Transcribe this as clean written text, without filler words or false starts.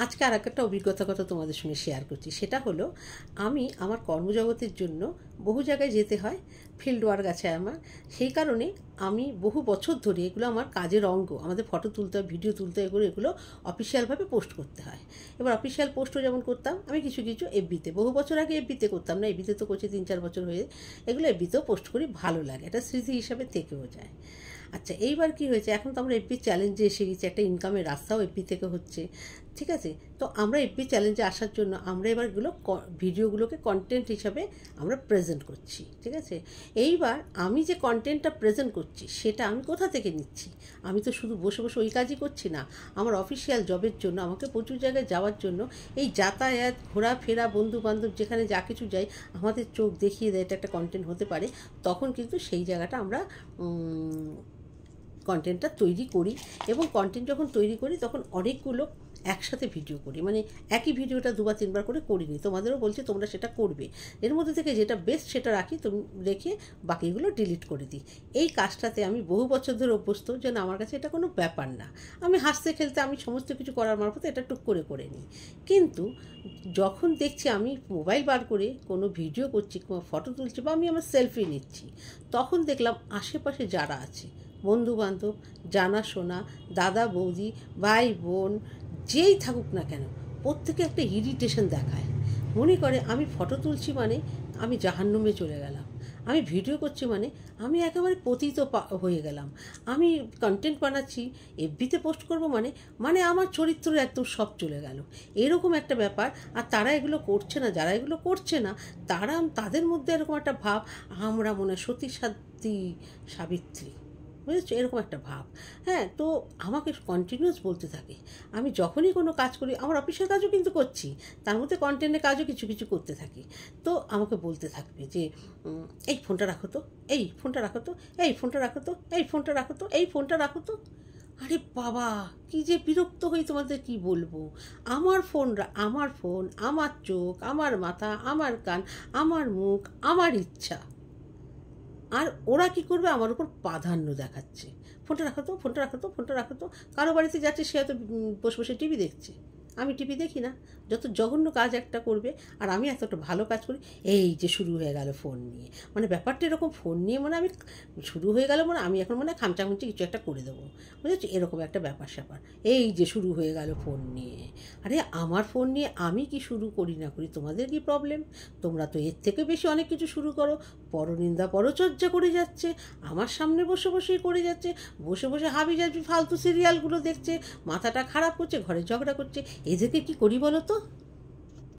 আজকে আর একটা অভিজ্ঞতার কথা তোমাদের সঙ্গে শেয়ার করছি। সেটা হলো, আমি আমার কর্মজগতের জন্য বহু জায়গায় যেতে হয়, ফিল্ড ওয়ার্ক আছে আমার। সেই কারণে আমি বহু বছর ধরে এগুলো আমার কাজের অঙ্গ। আমাদের ফটো তুলতে হয়, ভিডিও তুলতে হয়, এগুলো অফিসিয়ালভাবে পোস্ট করতে হয়। এবার অফিসিয়াল পোস্টও যেমন করতাম আমি কিছু কিছু এফবিতে, বহু বছর আগে এফবিতে করতাম না, এফবিতে তো করছি 3-4 বছর হয়ে। এগুলো এফবিতেও পোস্ট করি, ভালো লাগে, এটা স্মৃতি হিসাবে থেকেও যায়। আচ্ছা, এইবার কি হয়েছে, এখন তো আমরা এফবি চ্যালেঞ্জে এসে গেছি, একটা ইনকামের রাস্তাও এফবি থেকে হচ্ছে, ঠিক আছে? তো আমরা এফবি চ্যালেঞ্জে আসার জন্য আমরা এবার ভিডিওগুলোকে কন্টেন্ট হিসাবে আমরা প্রেজেন্ট করছি, ঠিক আছে? এইবার আমি যে কন্টেন্টটা প্রেজেন্ট করছি সেটা আমি কোথা থেকে নিচ্ছি? আমি তো শুধু বসে বসে ওই কাজই করছি না। আমার অফিসিয়াল জবের জন্য আমাকে প্রচুর জায়গায় যাওয়ার জন্য এই যাতায়াত, ঘোরাফেরা, বন্ধু বান্ধব যেখানে যা কিছু যাই, আমাদের চোখ দেখিয়ে দেয় এটা একটা কন্টেন্ট হতে পারে। তখন কিন্তু সেই জায়গাটা আমরা কন্টেন্টটা তৈরি করি, এবং কন্টেন্ট যখন তৈরি করি তখন অনেকগুলো একসাথে ভিডিও করি, মানে একই ভিডিওটা 2-3 বার করে করিনি। তোমাদেরও বলছি তোমরা সেটা করবে। এর মধ্যে থেকে যেটা বেস্ট সেটা রাখি, তুমি রেখে বাকিগুলো ডিলিট করে দিই। এই কাজটাতে আমি বহু বছর ধরে অভ্যস্ত, যেন আমার কাছে এটা কোনো ব্যাপার না। আমি হাসতে খেলতে আমি সমস্ত কিছু করার মারফত এটা টুক করে নিই। কিন্তু যখন দেখছি আমি মোবাইল বার করে কোনো ভিডিও করছি, কোনো ফটো তুলছি, বা আমি আমার সেলফি নিচ্ছি, তখন দেখলাম আশেপাশে যারা আছে, বন্ধুবান্ধব, জানাশোনা, দাদা বৌদি, ভাই বোন, যেই থাকুক না কেন, প্রত্যেকে একটা ইরিটেশন দেখায়। মনে করে আমি ফটো তুলছি মানে আমি জাহান্নামে চলে গেলাম, আমি ভিডিও করছি মানে আমি একেবারে পতিত হয়ে গেলাম, আমি কন্টেন্ট বানাচ্ছি এফবিতে পোস্ট করব মানে মানে আমার চরিত্র একদম সব চলে গেল, এরকম একটা ব্যাপার। আর তারা এগুলো করছে না, যারা এগুলো করছে না তাদের মধ্যে এরকম একটা ভাব, আমরা মনে হয় সতী সাবিত্রী, বুঝেছো, এরকম একটা ভাব। হ্যাঁ, তো আমাকে কন্টিনিউয়াস বলতে থাকে। আমি যখনই কোনো কাজ করি, আমার অফিসের কাজও কিন্তু করছি, তার মধ্যে কন্টেন্টের কাজও কিছু কিছু করতে থাকি। তো আমাকে বলতে থাকবে যে এই ফোনটা রাখো তো, এই ফোনটা রাখো তো, এই ফোনটা রাখো তো, এই ফোনটা রাখো তো, এই ফোনটা রাখো তো। আরে বাবা, কি যে বিরক্ত হই তোমাদের কি বলবো। আমার ফোন, আমার চোখ, আমার মাথা, আমার কান, আমার মুখ, আমার ইচ্ছা। আর ওরা কী করবে, আমার উপর প্রাধান্য দেখাচ্ছে। ফোনটা রাখো তো, ফোনটা রাখো তো, ফোনটা রাখো তো। কারো বাড়িতে যাচ্ছে, সে হয়তো বসে বসে টিভি দেখছে, আমি টিভি দেখি না। যত জঘন্য কাজ একটা করবে, আর আমি এতটা ভালো কাজ করি। এই যে শুরু হয়ে গেল ফোন নিয়ে, মানে ব্যাপারটা এরকম, ফোন নিয়ে মানে আমি শুরু হয়ে গেল, মানে আমি এখন মানে খামচাখুমচি কিছু একটা করে দেবো, বুঝেছি, এরকম একটা ব্যাপার স্যাপার। এই যে শুরু হয়ে গেল ফোন নিয়ে। আরে আমার ফোন নিয়ে আমি কি শুরু করি না করি, তোমাদের কি প্রবলেম? তোমরা তো এর থেকে বেশি অনেক কিছু শুরু করো, পরনিন্দা পরচর্চা করে যাচ্ছে, আমার সামনে বসে বসেই করে যাচ্ছে, বসে বসে হাবি জাবি ফালতু সিরিয়ালগুলো দেখছে, মাথাটা খারাপ করছে, ঘরে ঝগড়া করছে। এদেরকে কি করি বলো তো?